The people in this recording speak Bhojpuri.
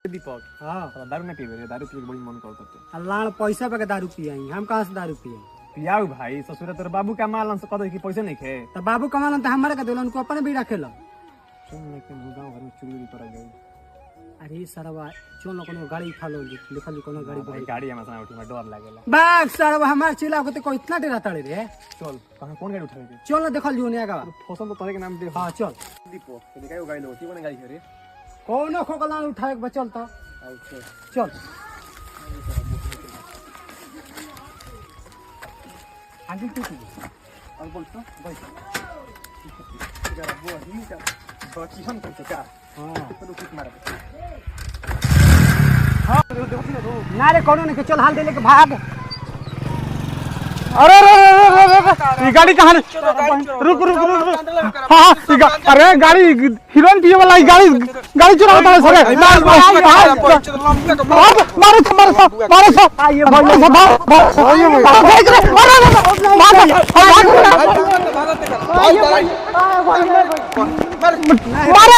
दीपक हां दारू नहीं पीवे रे, दारू पी के बड़ी मन करता है। अल्लाह पैसा पे के दारू पियाई, हम कहां से दारू पियाई? पियाऊ भाई, ससुर तेरे बाबू का माल से कद की पैसे नहीं खे। तो बाबू कमालन तो हमारे का देलन को अपने भी रखेला। सुन लेके गांव घर में चोरी कर गई। अरे सरवा चलो कोनो गाड़ी खा लो, लिखल कोनो गाड़ी भाई गाड़ी में उठी में डर लागेला। बाग सरवा हमार चिल्ला को तो इतना डरा ताड़े रे। चल कहां कौन गाड़ी उठावे के? चल ना देखल लियो ने आगा। फसल तो तोरे के नाम दे। हां चल दीपक ते गाय गाय लो, की कोन गाड़ी रे? कोनो खोकलान उठाए के बचल त। चल आगे तू और बोल तो भाई जरा वो ही का बाकी हम करते क्या? हां तो किक मार दे। हां ना रे कोनो नहीं, चल हाल दे लेके भाग। अरे ये गाड़ी कहां है? रुक रुक रुक। हां अरे गाड़ी हीरोइन पिए वाला गाड़ी गाड़ी चुराता है सारे। मारो आइए भाई मारो